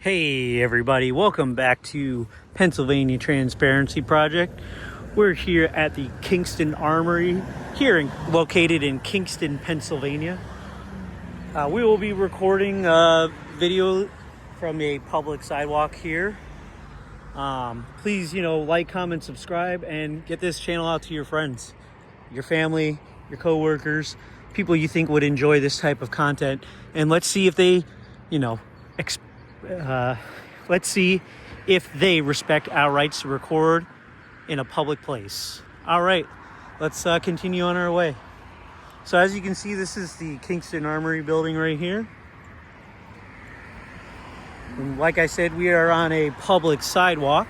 Hey everybody, welcome back to Pennsylvania Transparency Project. We're here at the Kingston Armory, located in Kingston, Pennsylvania. We will be recording a video from a public sidewalk here. Please, like, comment, subscribe, and get this channel out to your friends, your family, your coworkers, people you think would enjoy this type of content. And let's see if they, let's see if they respect our rights to record in a public place. All right, let's continue on our way. So as you can see, this is the Kingston Armory building right here. And like I said, we are on a public sidewalk.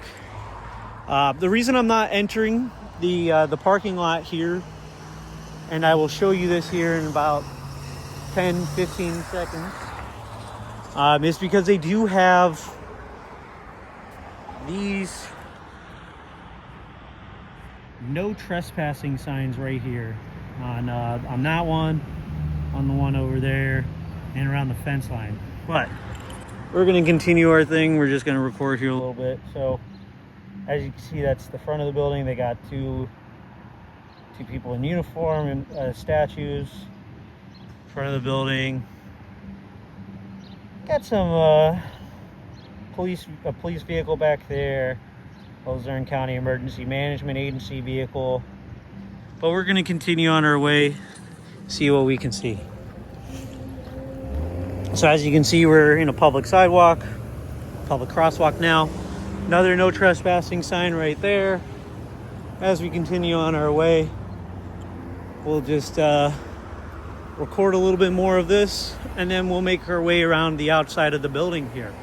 The reason I'm not entering the parking lot here, and I will show you this here in about 10-15 seconds, is because they do have these no trespassing signs right here on that one, on the one over there, and around the fence line. But we're going to continue our thing. We're just going to record here a little bit. So as you can see, that's the front of the building. They got two people in uniform and statues in front of the building. Got some police vehicle back there. Luzerne County Emergency Management Agency vehicle. But we're going to continue on our way, see what we can see. So as you can see, we're in a public sidewalk, public crosswalk now. Another no trespassing sign right there. As we continue on our way, we'll just record a little bit more of this, and then we'll make our way around the outside of the building here.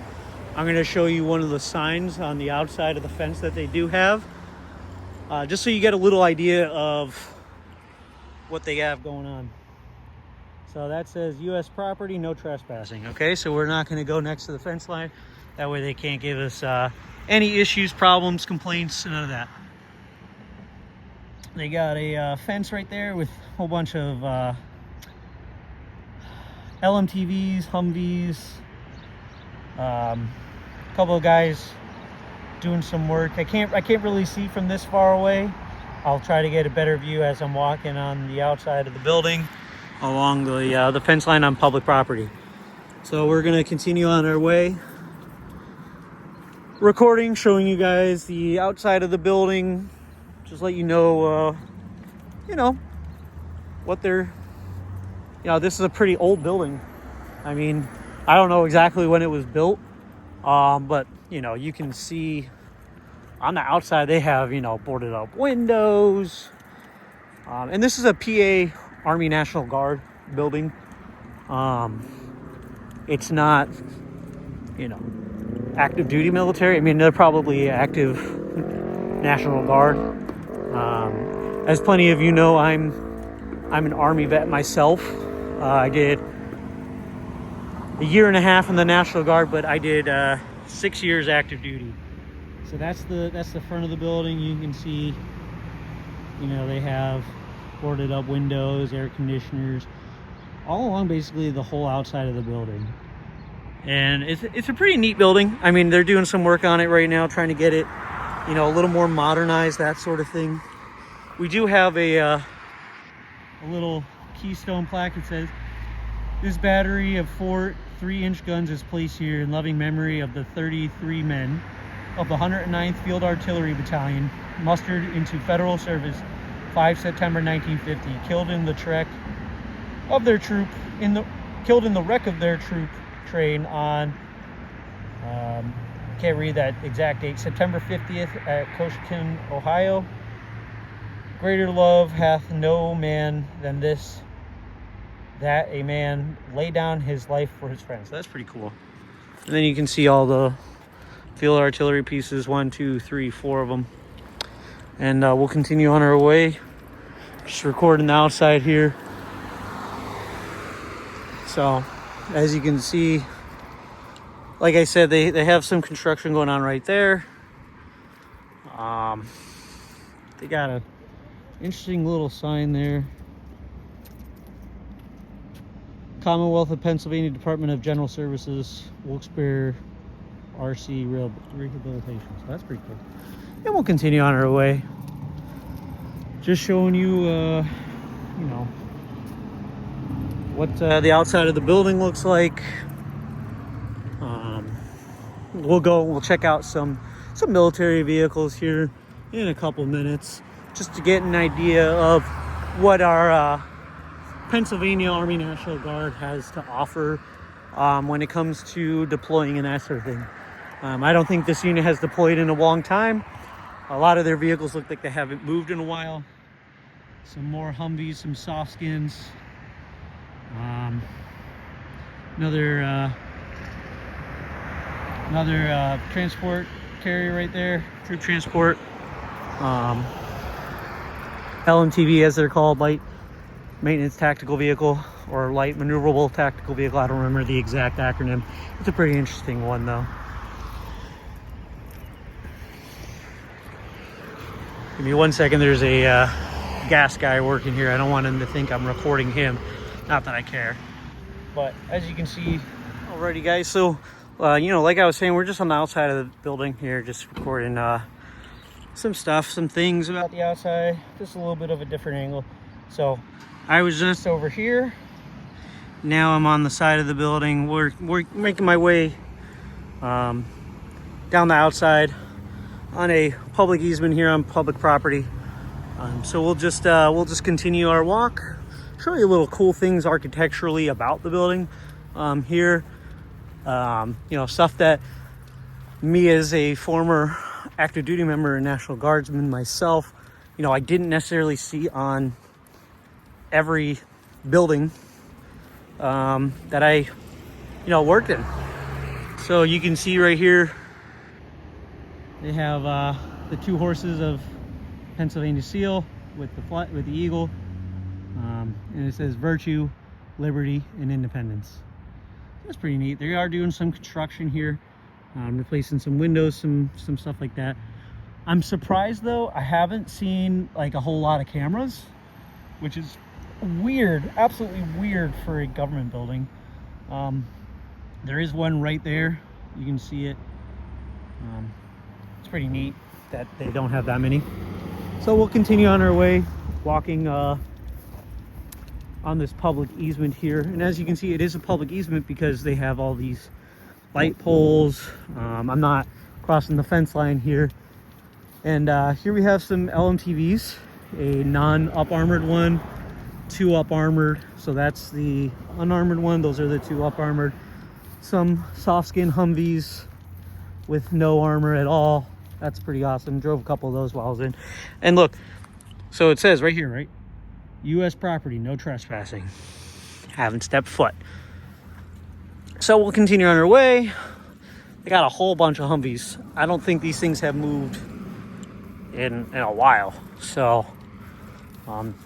I'm going to show you one of the signs on the outside of the fence that they do have, just so you get a little idea of what they have going on. So that says U.S. property, no trespassing. Okay, so we're not going to go next to the fence line. That way they can't give us any issues, problems, complaints, none of that. They got a fence right there with a whole bunch of LMTVs, Humvees, a couple of guys doing some work. I can't really see from this far away. I'll try to get a better view as I'm walking on the outside of the building along the fence line on public property. So we're going to continue on our way, recording, showing you guys the outside of the building, just let you know, what they're, this is a pretty old building. I mean, I don't know exactly when it was built, but, you can see on the outside they have, boarded up windows. And this is a PA Army National Guard building. It's not, active duty military. I mean, they're probably active National Guard. As plenty of you know, I'm an Army vet myself. I did a year and a half in the National Guard, but I did 6 years active duty. So that's the front of the building. You can see, they have boarded up windows, air conditioners, all along basically the whole outside of the building. And it's a pretty neat building. I mean, they're doing some work on it right now, trying to get it, a little more modernized, that sort of thing. We do have a little keystone plaque. It says, "This battery of 4 3-inch guns is placed here in loving memory of the 33 men of the 109th Field Artillery Battalion, mustered into federal service 5 September 1950, killed in the wreck of their troop train on," can't read that exact date, "September 50th at Coshin, Ohio. Greater love hath no man than this, that a man lay down his life for his friends." So that's pretty cool. And then you can see all the field artillery pieces, 1, 2, 3, 4 of them. And we'll continue on our way, just recording the outside here. So as you can see, like I said, they have some construction going on right there. They got a interesting little sign there. Commonwealth of Pennsylvania Department of General Services, Wilkes-Barre RC rehabilitation. So that's pretty cool. And we'll continue on our way. Just showing you, you know, what the outside of the building looks like. We'll check out some military vehicles here in a couple minutes, just to get an idea of what our Pennsylvania Army National Guard has to offer when it comes to deploying and that sort of thing. I don't think this unit has deployed in a long time. A lot of their vehicles look like they haven't moved in a while. Some more Humvees, some soft skins. Another transport carrier right there, troop transport. LMTV, as they're called, light maintenance tactical vehicle, or light maneuverable tactical vehicle. I don't remember the exact acronym. It's a pretty interesting one though. Give me 1 second. There's a gas guy working here. I don't want him to think I'm recording him. Not that I care. But as you can see, alrighty guys, so you know, like I was saying, we're just on the outside of the building here, just recording some stuff, some things about the outside, just a little bit of a different angle. So I was just over here. Now I'm on the side of the building. We're making my way down the outside on a public easement here on public property. So we'll just continue our walk, show you little cool things architecturally about the building here. You know, stuff that me as a former active duty member and National Guardsman myself, you know, I didn't necessarily see on every building that I, you know, worked in. So you can see right here, they have the 2 horses of Pennsylvania Seal with the eagle, and it says virtue, liberty, and independence. That's pretty neat. They are doing some construction here, replacing some windows, some stuff like that. I'm surprised though, I haven't seen like a whole lot of cameras, which is weird, absolutely weird for a government building. There is one right there, you can see it. It's pretty neat that they don't have that many. So we'll continue on our way, walking on this public easement here. And as you can see, it is a public easement because they have all these light poles. I'm not crossing the fence line here. And here we have some LMTVs, a non-up armored one, 2 up armored. So that's the unarmored one. Those are the 2 up armored. Some soft skin Humvees with no armor at all. That's pretty awesome. Drove a couple of those while I was in. And look, so it says right here, right? U.S. property, no trespassing. Haven't stepped foot. So we'll continue on our way. They got a whole bunch of Humvees. I don't think these things have moved in a while. So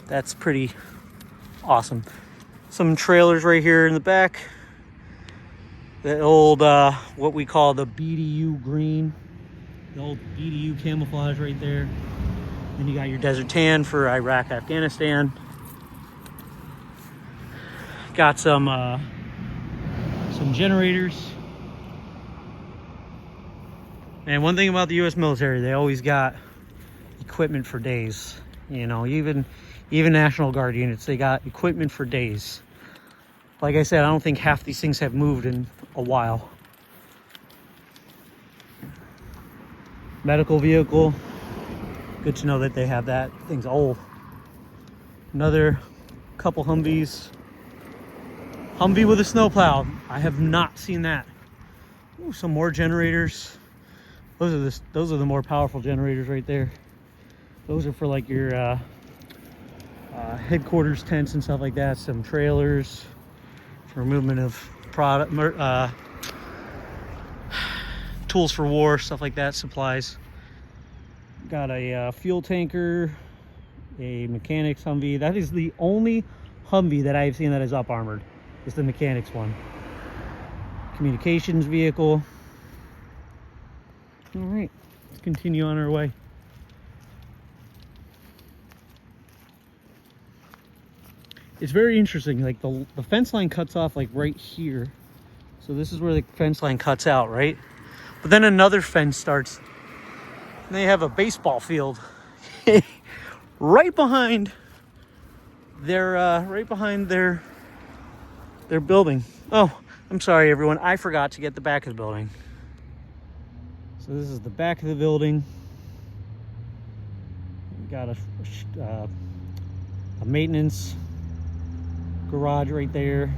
that's pretty awesome. Some trailers right here in the back. The old, what we call the BDU green. The old BDU camouflage right there. Then you got your desert tan for Iraq, Afghanistan. Got some generators. And one thing about the U.S. military, they always got equipment for days. You know, even National Guard units, they got equipment for days. Like I said, I don't think half these things have moved in a while. Medical vehicle. Good to know that they have that. Thing's old. Another couple Humvees. Humvee with a snowplow. I have not seen that. Ooh, some more generators. Those are the more powerful generators right there. Those are for like your headquarters tents and stuff like that. Some trailers for movement of product, tools for war, stuff like that, supplies. Got a fuel tanker, a mechanic's Humvee. That is the only Humvee that I've seen that is up armored. It's the mechanic's one. Communications vehicle. All right, let's continue on our way. It's very interesting. Like the fence line cuts off like right here. So this is where the fence line cuts out, right? But then another fence starts. And they have a baseball field right behind their building. Oh, I'm sorry, everyone. I forgot to get the back of the building. So this is the back of the building. We got a maintenance garage right there.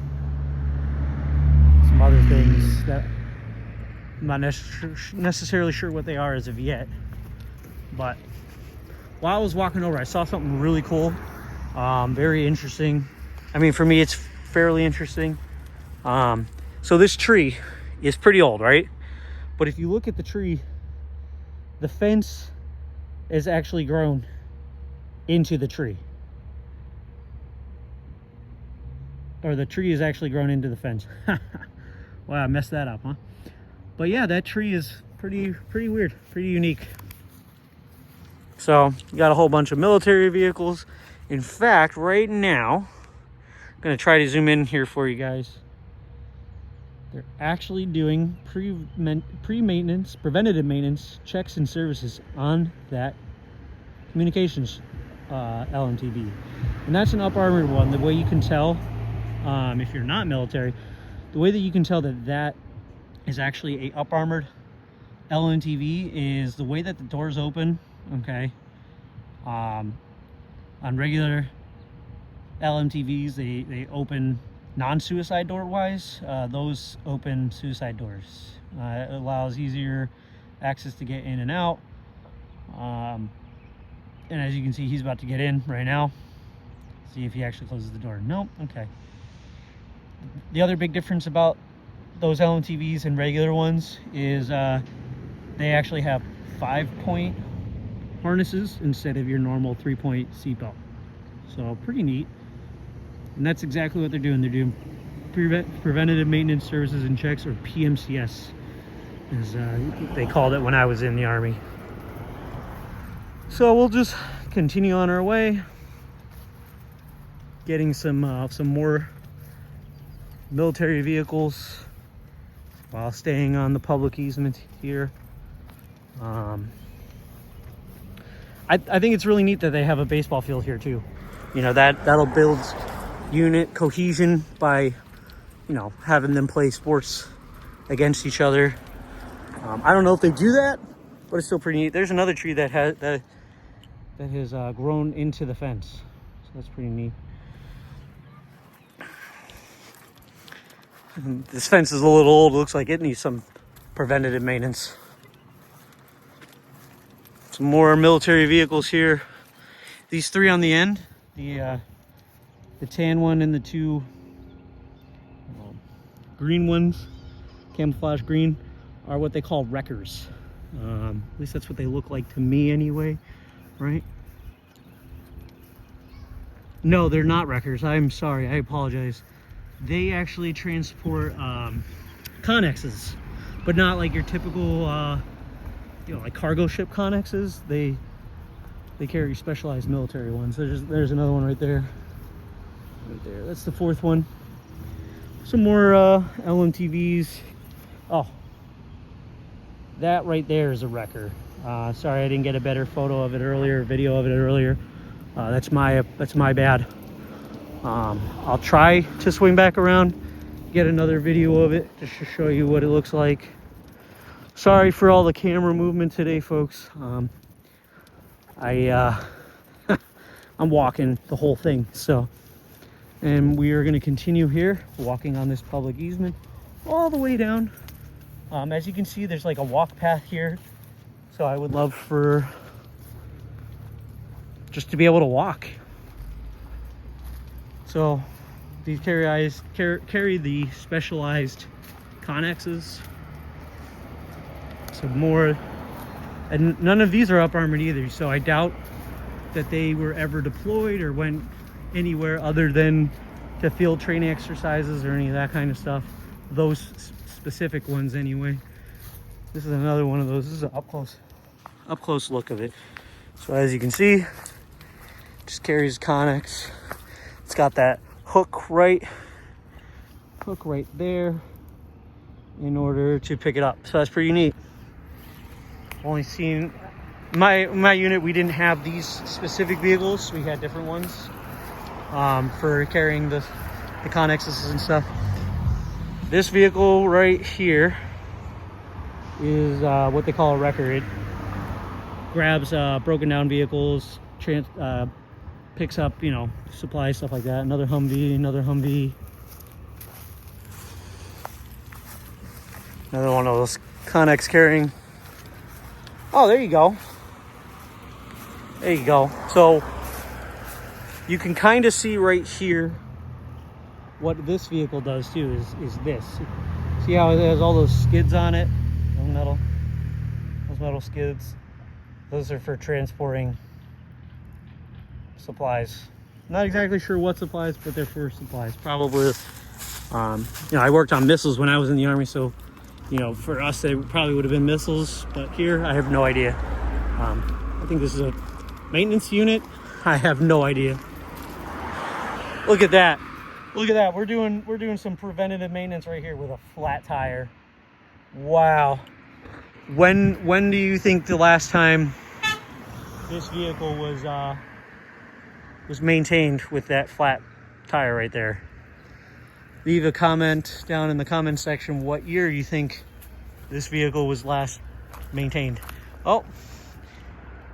Some other things that I'm not necessarily sure what they are as of yet. But while I was walking over, I saw something really cool, very interesting. I mean, for me, it's fairly interesting. So this tree is pretty old, right? But if you look at the tree, the fence is actually grown into the tree. Or the tree is actually grown into the fence. Wow, I messed that up, huh? But yeah, that tree is pretty weird, pretty unique. So you got a whole bunch of military vehicles. In fact, right now, I'm gonna try to zoom in here for you guys. They're actually doing pre-maintenance, preventative maintenance checks and services on that communications LMTV. And that's an up-armored one. The way you can tell, if you're not military, the way that you can tell that that is actually a up-armored LMTV is the way that the doors open, okay? On regular LMTVs, they open non-suicide door wise. Those open suicide doors. It allows easier access to get in and out. And as you can see, he's about to get in right now. See if he actually closes the door. Nope. Okay. The other big difference about those LMTVs and regular ones is they actually have 5-point harnesses instead of your normal 3-point seatbelt. So pretty neat. And that's exactly what they're doing. They're doing preventative maintenance services and checks, or PMCS, as they called it when I was in the Army. So we'll just continue on our way, getting some more military vehicles while staying on the public easement here. I think it's really neat that they have a baseball field here too. You know, that'll build unit cohesion by, you know, having them play sports against each other. I don't know if they do that, but it's still pretty neat. There's another tree that has grown into the fence, so that's pretty neat. And this fence is a little old. It looks like it needs some preventative maintenance. Some more military vehicles here. These three on the end, the tan one and the two green ones, camouflage green, are what they call wreckers. At least that's what they look like to me anyway, right? No, they're not wreckers. I'm sorry, I apologize. They actually transport connexes, but not like your typical you know, like cargo ship connexes. They carry specialized military ones. There's another one right there. Right there. That's the fourth one. Some more LMTVs. Oh, that right there is a wrecker. Sorry I didn't get a better photo of it earlier, video of it earlier. That's my bad. I'll try to swing back around, get another video of it just to show you what it looks like. Sorry for all the camera movement today, folks. I'm walking the whole thing, so. And we are going to continue here, walking on this public easement all the way down. As you can see, there's like a walk path here, so I would love for just to be able to walk. So these carry the specialized connexes. Some more, and none of these are up armored either, so I doubt that they were ever deployed or went anywhere other than to field training exercises or any of that kind of stuff. Those specific ones anyway. This is another one of those. This is an up close look of it. So as you can see, just carries connex. It's got that hook right there in order to pick it up. So that's pretty neat. Only seen my unit. We didn't have these specific vehicles. We had different ones for carrying the Connexes and stuff. This vehicle right here is what they call a wrecker. It grabs broken down vehicles, picks up, you know, supplies, stuff like that. Another Humvee, another Humvee. Another one of those Connex carrying. Oh, there you go. There you go. So you can kind of see right here what this vehicle does too is this. See how it has all those skids on it? Those metal skids. Those are for transporting supplies. Not exactly sure what supplies, but they're for supplies. Probably, you know, I worked on missiles when I was in the Army, so, you know, for us, they probably would have been missiles, but here, I have no idea. I think this is a maintenance unit. I have no idea. Look at that. Look at that. We're doing some preventative maintenance right here with a flat tire. Wow. When do you think the last time this vehicle was maintained with that flat tire right there? Leave a comment down in the comment section what year you think this vehicle was last maintained. Oh,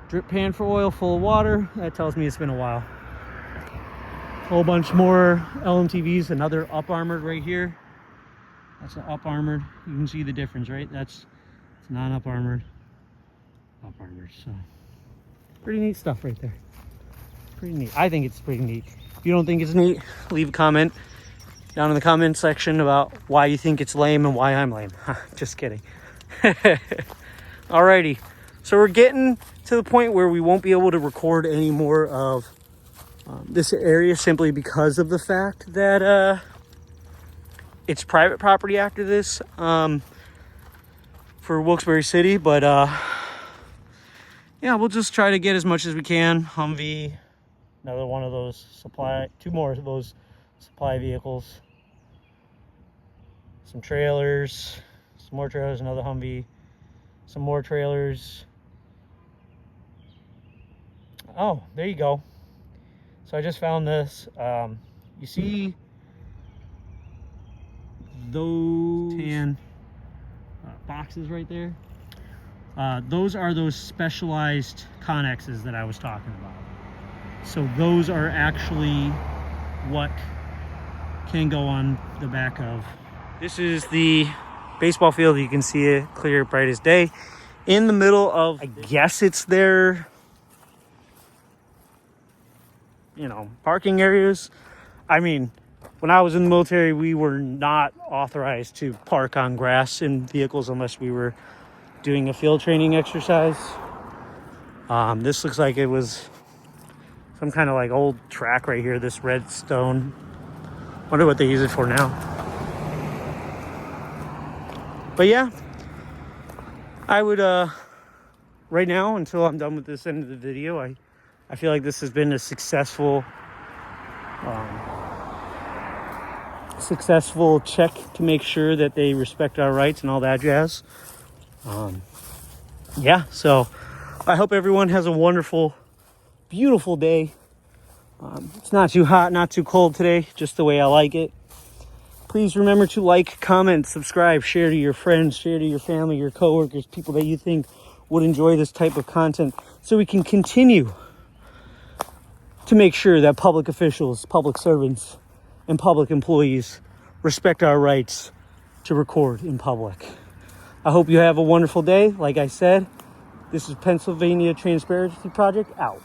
drip pan for oil full of water. That tells me it's been a while. Whole bunch more LMTVs, another up armored right here. That's an up armored. You can see the difference, right? It's not up armored. Up armored. So pretty neat stuff right there. Pretty neat. I think it's pretty neat. If you don't think it's neat, leave a comment down in the comment section about why you think it's lame and why I'm lame. Just kidding. Alrighty. So we're getting to the point where we won't be able to record any more of this area simply because of the fact that it's private property after this for Wilkes-Barre City. But yeah, we'll just try to get as much as we can. Humvee, another one of those two more of those supply vehicles. Some trailers, some more trailers, another Humvee, some more trailers. Oh, there you go. So I just found this. You see those tan boxes right there? Those are those specialized Connexes that I was talking about. So those are actually what can go on the back of. This is the baseball field. You can see it clear, bright as day. In the middle of, I guess it's their, you know, parking areas. I mean, when I was in the military, we were not authorized to park on grass in vehicles unless we were doing a field training exercise. This looks like it was some kind of like old track right here, this red stone. Wonder what they use it for now. But yeah, I would, right now, until I'm done with this end of the video, I feel like this has been a successful check to make sure that they respect our rights and all that jazz. Yeah, so I hope everyone has a wonderful, beautiful day. It's not too hot, not too cold today, just the way I like it. Please remember to like, comment, subscribe, share to your friends, share to your family, your coworkers, people that you think would enjoy this type of content, so we can continue to make sure that public officials, public servants, and public employees respect our rights to record in public. I hope you have a wonderful day. Like I said, this is Pennsylvania Transparency Project out.